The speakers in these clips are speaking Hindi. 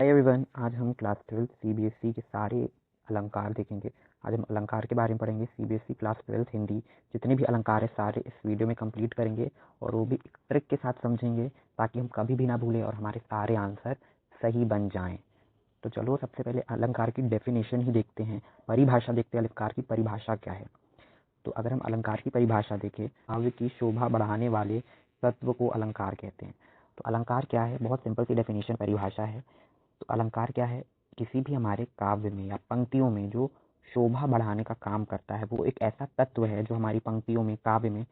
हाय एवरीवन, आज हम क्लास 12 सीबीएसई के सारे अलंकार देखेंगे। आज हम अलंकार के बारे में पढ़ेंगे। सीबीएसई क्लास 12 हिंदी जितने भी अलंकार है सारे इस वीडियो में कंप्लीट करेंगे और वो भी एक ट्रिक के साथ समझेंगे ताकि हम कभी भी ना भूलें और हमारे सारे आंसर सही बन जाएं। तो चलो सबसे पहले अलंकार की डेफिनेशन ही देखते हैं, परिभाषा देखते हैं। अलंकार की परिभाषा क्या है? तो अगर हम अलंकार की परिभाषा देखें, काव्य की शोभा बढ़ाने वाले तत्व को अलंकार कहते हैं। तो अलंकार क्या है? बहुत सिंपल सी डेफिनेशन परिभाषा है। तो अलंकार क्या है? किसी भी हमारे काव्य में या पंक्तियों में जो शोभा बढ़ाने का काम करता है, वो एक ऐसा तत्व है जो हमारी पंक्तियों में, काव्य में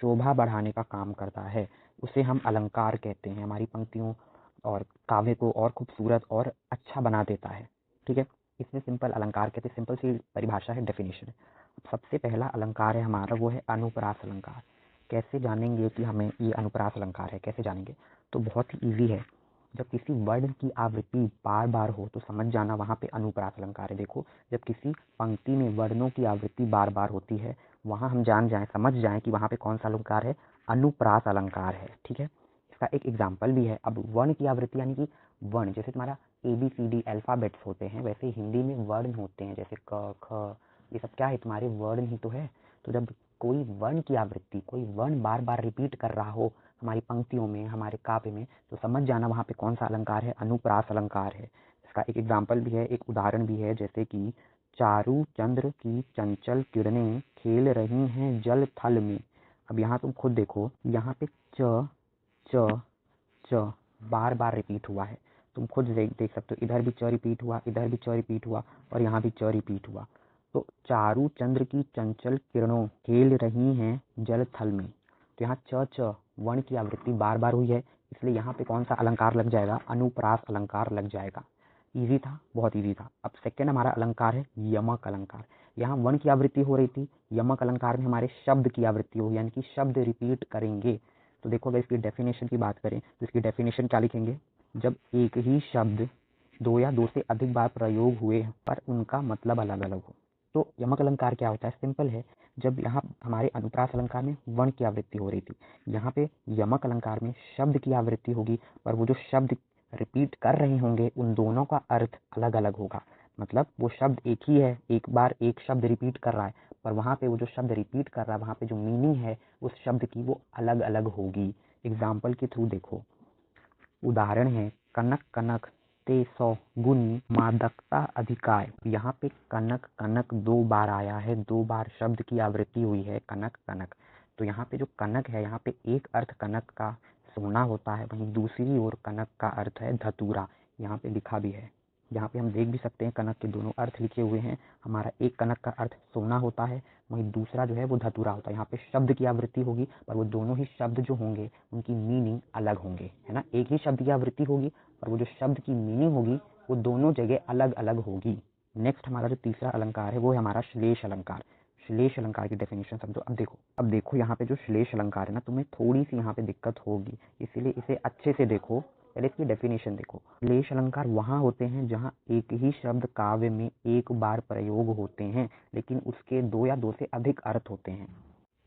शोभा बढ़ाने का काम करता है, उसे हम अलंकार कहते हैं। हमारी पंक्तियों और काव्य को और खूबसूरत और अच्छा बना देता है। ठीक है, इसमें सिंपल अलंकार कहते हैं। सिंपल सी परिभाषा है, डेफिनेशन। सबसे पहला अलंकार है हमारा, वो है अनुप्रास अलंकार। कैसे जानेंगे कि हमें ये अनुप्रास अलंकार है? कैसे जानेंगे? तो बहुत ही ईजी है। जब किसी वर्ण की आवृत्ति बार बार हो तो समझ जाना वहाँ पे अनुप्रास अलंकार है। देखो, जब किसी पंक्ति में वर्णों की आवृत्ति बार बार होती है, वहाँ हम जान जाएं, समझ जाएं कि वहाँ पे कौन सा अलंकार है, अनुप्रास अलंकार है। ठीक है, इसका एक एग्जाम्पल भी है। अब वर्ण की आवृत्ति यानी कि वर्ण, जैसे तुम्हारा ABCD अल्फ़ाबेट्स होते हैं, वैसे हिंदी में वर्ण होते हैं, जैसे क ख, ये सब क्या है, तुम्हारे वर्ण ही तो है। तो जब कोई वर्ण की आवृत्ति, कोई वर्ण बार बार रिपीट कर रहा हो हमारी पंक्तियों में, हमारे काव्य में, तो समझ जाना वहाँ पे कौन सा अलंकार है, अनुप्रास अलंकार है। इसका एक एग्जाम्पल भी है, एक उदाहरण भी है, जैसे कि चारू चंद्र की चंचल किरणें खेल रही हैं जल थल में। अब यहाँ तुम खुद देखो, यहाँ पे च च च बार बार रिपीट हुआ है। तुम खुद देख सकते हो, इधर भी च रिपीट हुआ, इधर भी च रिपीट हुआ और यहाँ भी च रिपीट हुआ। तो चारू चंद्र की चंचल किरणों खेल रही हैं जल थल में, तो यहाँ च च वर्ण की आवृत्ति बार बार हुई है, इसलिए यहाँ पे कौन सा अलंकार लग जाएगा, अनुप्रास अलंकार लग जाएगा। इजी था, बहुत इजी था। अब सेकंड हमारा अलंकार है यमक अलंकार। यहाँ वर्ण की आवृत्ति हो रही थी, यमक अलंकार में हमारे शब्द की आवृत्ति होगी, यानी कि शब्द रिपीट करेंगे। तो देखो, अगर इसकी डेफिनेशन की बात करें तो इसकी डेफिनेशन क्या लिखेंगे? जब एक ही शब्द दो या दो से अधिक बार प्रयोग हुए पर उनका मतलब अलग अलग हो। तो यमक अलंकार क्या होता है? सिंपल है। जब यहाँ हमारे अनुप्रास अलंकार में वर्ण की आवृत्ति हो रही थी, यहाँ पे यमक अलंकार में शब्द की आवृत्ति होगी, पर वो जो शब्द रिपीट कर रहे होंगे उन दोनों का अर्थ अलग अलग होगा। मतलब वो शब्द एक ही है, एक बार एक शब्द रिपीट कर रहा है, पर वहाँ पे वो जो शब्द रिपीट कर रहा है, वहाँ पे जो मीनिंग है उस शब्द की वो अलग अलग होगी। एग्जाम्पल के थ्रू देखो, उदाहरण है कनक कनक ते सौ गुनी मादकता अधिकाय। यहाँ पे कनक कनक दो बार आया है, दो बार शब्द की आवृत्ति हुई है, कनक कनक। तो यहाँ पे जो कनक है, यहाँ पे एक अर्थ कनक का सोना होता है, वहीं दूसरी ओर कनक का अर्थ है धतूरा। यहाँ पे लिखा भी है, यहाँ पे हम देख भी सकते हैं, कनक के दोनों अर्थ लिखे हुए हैं। हमारा एक कनक का अर्थ सोना होता है, वहीं दूसरा जो है वो धतूरा होता है। यहाँ पे शब्द की आवृत्ति होगी, पर वो दोनों ही शब्द जो होंगे उनकी मीनिंग अलग होंगे, है ना। एक ही शब्द की आवृत्ति होगी, पर वो जो शब्द की मीनिंग होगी वो दोनों जगह अलग अलग होगी। नेक्स्ट हमारा जो तीसरा अलंकार है वो है हमारा श्लेष अलंकार। श्लेष अलंकार की डेफिनेशन समझो। अब देखो यहाँ पे जो श्लेष अलंकार है ना, तुम्हें थोड़ी सी यहाँ पे दिक्कत होगी, इसीलिए इसे अच्छे से देखो। पहले इसकी डेफिनेशन देखो। श्लेष अलंकार वहाँ होते हैं जहाँ एक ही शब्द काव्य में एक बार प्रयोग होते हैं, लेकिन उसके दो या दो से अधिक अर्थ होते हैं।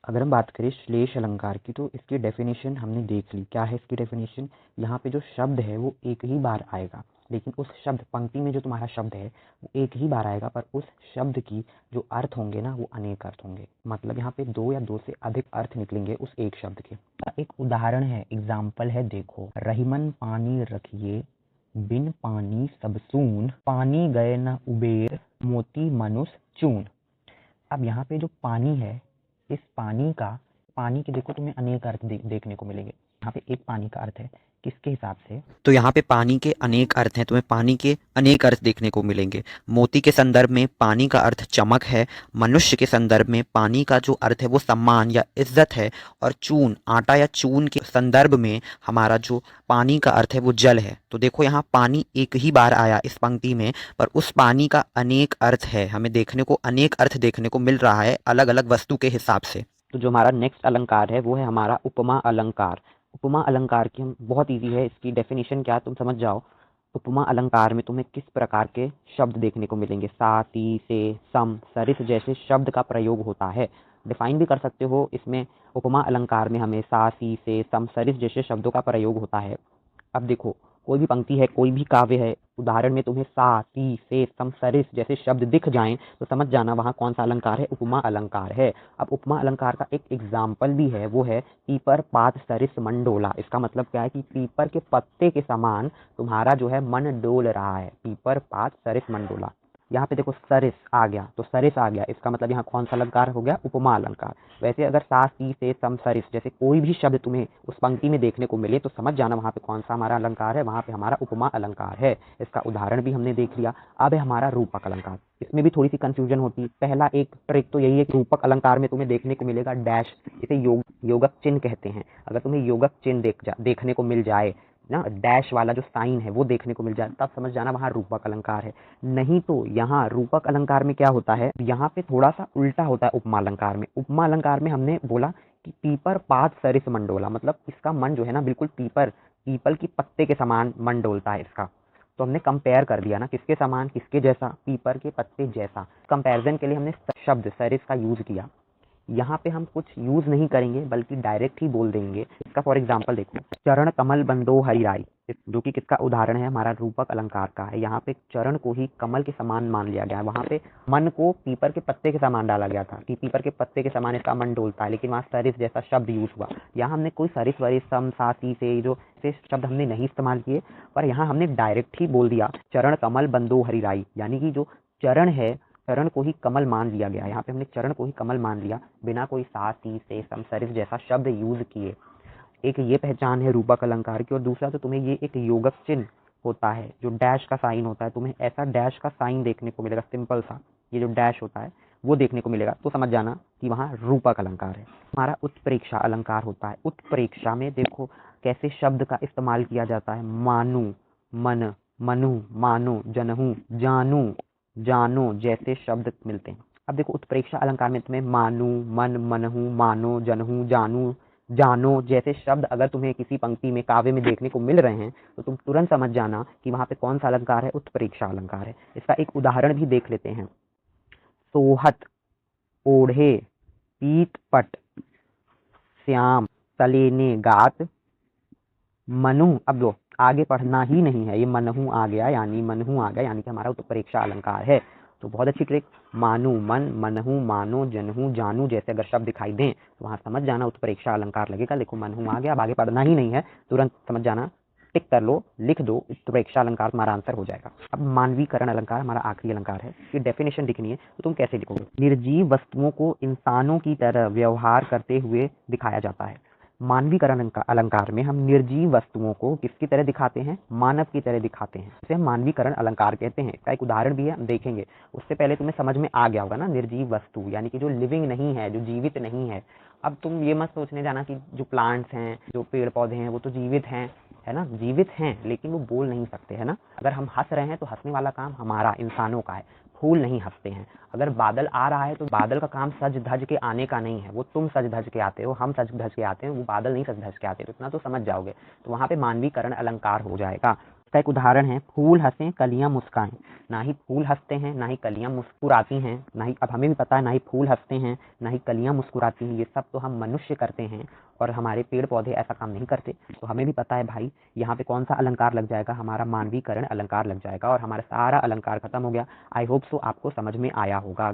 अगर हम बात करें श्लेष अलंकार की, तो इसकी डेफिनेशन हमने देख ली। क्या है इसकी डेफिनेशन? यहाँ पे जो शब्द है वो एक ही बार आएगा, लेकिन उस शब्द, पंक्ति में जो तुम्हारा शब्द है वो एक ही बार आएगा, पर उस शब्द की जो अर्थ होंगे ना वो अनेक अर्थ होंगे। मतलब यहाँ पे दो या दो से अधिक अर्थ निकलेंगे उस एक शब्द के। एक उदाहरण है, एग्जाम्पल है, देखो, रहीमन पानी रखिए बिन पानी सब सून, पानी गए न उबेर मोती मनुष्य चून। अब यहाँ पे जो पानी है, इस पानी के देखो तुम्हें अनेक अर्थ देखने को मिलेंगे। यहाँ पे एक पानी का अर्थ है, किसके हिसाब से? तो यहाँ पे पानी के अनेक अर्थ हैं, तुम्हें पानी के अनेक अर्थ देखने को मिलेंगे। मोती के संदर्भ में पानी का अर्थ चमक है, मनुष्य के संदर्भ में पानी का जो अर्थ है वो सम्मान या इज्जत है, और चून, आटा या चून के संदर्भ में हमारा जो पानी का अर्थ है वो जल है। तो देखो, यहाँ पानी एक ही बार आया इस पंक्ति में, पर उस पानी का अनेक अर्थ है, हमें देखने को अनेक अर्थ देखने को मिल रहा है अलग अलग वस्तु के हिसाब से। तो जो हमारा नेक्स्ट अलंकार है वो है हमारा उपमा अलंकार। उपमा अलंकार की हम, बहुत इजी है, इसकी डेफिनेशन क्या तुम समझ जाओ। उपमा अलंकार में तुम्हें किस प्रकार के शब्द देखने को मिलेंगे? सा, ती, से, सम, सरिस जैसे शब्द का प्रयोग होता है। डिफाइन भी कर सकते हो इसमें। उपमा अलंकार में हमें सा, सी, से, सम, सरिस जैसे शब्दों का प्रयोग होता है। अब देखो, कोई भी पंक्ति है, कोई भी काव्य है, उदाहरण में तुम्हें सा, ती, से, सम, सरिस जैसे शब्द दिख जाएं तो समझ जाना वहाँ कौन सा अलंकार है, उपमा अलंकार है। अब उपमा अलंकार का एक एग्जाम्पल भी है, वो है पीपर पात सरिस मन डोला। इसका मतलब क्या है कि पीपर के पत्ते के समान तुम्हारा जो है मन डोल रहा है। पीपर पात सरिस मन डोला। यहाँ पे देखो सरिस आ गया, तो सरिस आ गया, इसका मतलब यहाँ कौन सा अलंकार हो गया, उपमा अलंकार। वैसे अगर सा, सी, से, सम, सरिस जैसे कोई भी शब्द तुम्हें उस पंक्ति में देखने को मिले तो समझ जाना वहाँ पे कौन सा हमारा अलंकार है, वहाँ पे हमारा उपमा अलंकार है। इसका उदाहरण भी हमने देख लिया। अब है हमारा रूपक अलंकार। इसमें भी थोड़ी सी कंफ्यूजन होती है। पहला एक ट्रिक तो यही है कि रूपक अलंकार में तुम्हें देखने को मिलेगा डैश, इसे योगक चिन्ह कहते हैं। अगर तुम्हें योगक चिन्ह देखने को मिल जाए ना, डैश वाला जो साइन है वो देखने को मिल जाए, तब समझ जाना वहाँ रूपक अलंकार है। नहीं तो यहाँ रूपक अलंकार में क्या होता है, यहाँ पे थोड़ा सा उल्टा होता है उपमा अलंकार में। उपमा अलंकार में हमने बोला कि पीपर पात सरिस मंडोला, मतलब इसका मन जो है ना बिल्कुल पीपल की पत्ते के समान मन डोलता है इसका। तो हमने कंपेयर कर दिया ना, किसके समान, किसके जैसा, पीपर के पत्ते जैसा। कंपैरिजन के लिए हमने शब्द सरिस का यूज किया। यहाँ पे हम कुछ यूज नहीं करेंगे बल्कि डायरेक्ट ही बोल देंगे। इसका फॉर एग्जांपल देखो, चरण कमल बंदो हरिराई, जो कि किसका उदाहरण है, हमारा रूपक अलंकार का है। यहाँ पे चरण को ही कमल के समान मान लिया गया है। वहाँ पे मन को पीपर के पत्ते के समान डाला गया था कि पीपर के पत्ते के समान इसका मन डोलता है, लेकिन वहाँ सरिस जैसा शब्द यूज हुआ। यहाँ हमने कोई सरिस वरिस सम सा सी से जो से शब्द हमने नहीं इस्तेमाल किए, पर यहाँ हमने डायरेक्ट ही बोल दिया चरण कमल बंदो हरिराई, यानी कि जो चरण है, चरण को ही कमल मान लिया गया। यहाँ पे हमने चरण को ही कमल मान लिया, बिना कोई सा, सी, से, सम, सरिस जैसा शब्द यूज किए। एक ये पहचान है रूपक अलंकार की। और दूसरा तो तुम्हें ये एक योगक चिन्ह होता है, जो डैश का साइन होता है, तुम्हें ऐसा डैश का साइन देखने को मिलेगा, सिंपल सा ये जो डैश होता है वो देखने को मिलेगा, तो समझ जाना कि वहाँ रूपक अलंकार है। हमारा उत्प्रेक्षा अलंकार होता है। उत्प्रेक्षा में देखो कैसे शब्द का इस्तेमाल किया जाता है, मानु, मन, मनु, मानो, जनहू, जानू, जानो जैसे शब्द मिलते हैं। अब देखो उत्प्रेक्षा अलंकार में तुम्हें मानु, मन, मनहू, मानो, जनहू, जानू, जानो जैसे शब्द अगर तुम्हें किसी पंक्ति में, काव्य में देखने को मिल रहे हैं तो तुम तुरंत समझ जाना कि वहां पे कौन सा अलंकार है, उत्प्रेक्षा अलंकार है। इसका एक उदाहरण भी देख लेते हैं। सोहत, ओढ़े, पीत पट, श्याम, सलेने गात, मनु। अब लो आगे पढ़ना ही नहीं है, ये मनहू आ गया, यानी मनहू आ गया, यानी कि हमारा उत्प्रेक्षा अलंकार है। तो बहुत अच्छी ट्रिक, मानु, मन, मनहू, मानो, जनहू, जानू जैसे अगर शब्द दिखाई दें तो वहाँ समझ जाना उत्प्रेक्षा अलंकार लगेगा। देखो मनहू आ गया, अब आगे पढ़ना ही नहीं है, तुरंत समझ जाना, टिक कर लो, लिख दो, उत्प्रेक्षा अलंकार तुम्हारा आंसर हो जाएगा। अब मानवीकरण अलंकार हमारा आखिरी अलंकार है। ये डेफिनेशन लिखनी है तो तुम कैसे लिखोगे, निर्जीव वस्तुओं को इंसानों की तरह व्यवहार करते हुए दिखाया जाता है। मानवीकरण अलंकार में हम निर्जीव वस्तुओं को किसकी तरह दिखाते हैं, मानव की तरह दिखाते हैं, इसे हम मानवीकरण अलंकार कहते हैं। इसका एक उदाहरण भी है, हम देखेंगे। उससे पहले तुम्हें समझ में आ गया होगा ना, निर्जीव वस्तु यानी कि जो लिविंग नहीं है, जो जीवित नहीं है। अब तुम ये मत सोचने जाना कि जो प्लांट्स हैं, जो पेड़ पौधे हैं, वो तो जीवित हैं, है ना, जीवित हैं लेकिन वो बोल नहीं सकते, है ना। अगर हम हंस रहे हैं तो हंसने वाला काम हमारा, इंसानों का है, फूल नहीं हंसते हैं। अगर बादल आ रहा है तो बादल का काम सज धज के आने का नहीं है, वो तुम सज धज के आते हो, हम सज धज के आते हैं, वो बादल नहीं सज धज के आते। तो इतना तो समझ जाओगे, तो वहाँ पे मानवीकरण अलंकार हो जाएगा। इसका एक उदाहरण है, फूल हंसे कलियां मुस्काएं। ना ही फूल हंसते हैं, ना ही कलियां मुस्कुराती हैं, ना ही, अब हमें भी पता है, ना ही फूल हंसते हैं, ना ही कलियां मुस्कुराती हैं। ये सब तो हम मनुष्य करते हैं और हमारे पेड़ पौधे ऐसा काम नहीं करते। तो हमें भी पता है भाई, यहाँ पे कौन सा अलंकार लग जाएगा, हमारा मानवीकरण अलंकार लग जाएगा और हमारा सारा अलंकार खत्म हो गया। आई होप सो आपको समझ में आया होगा।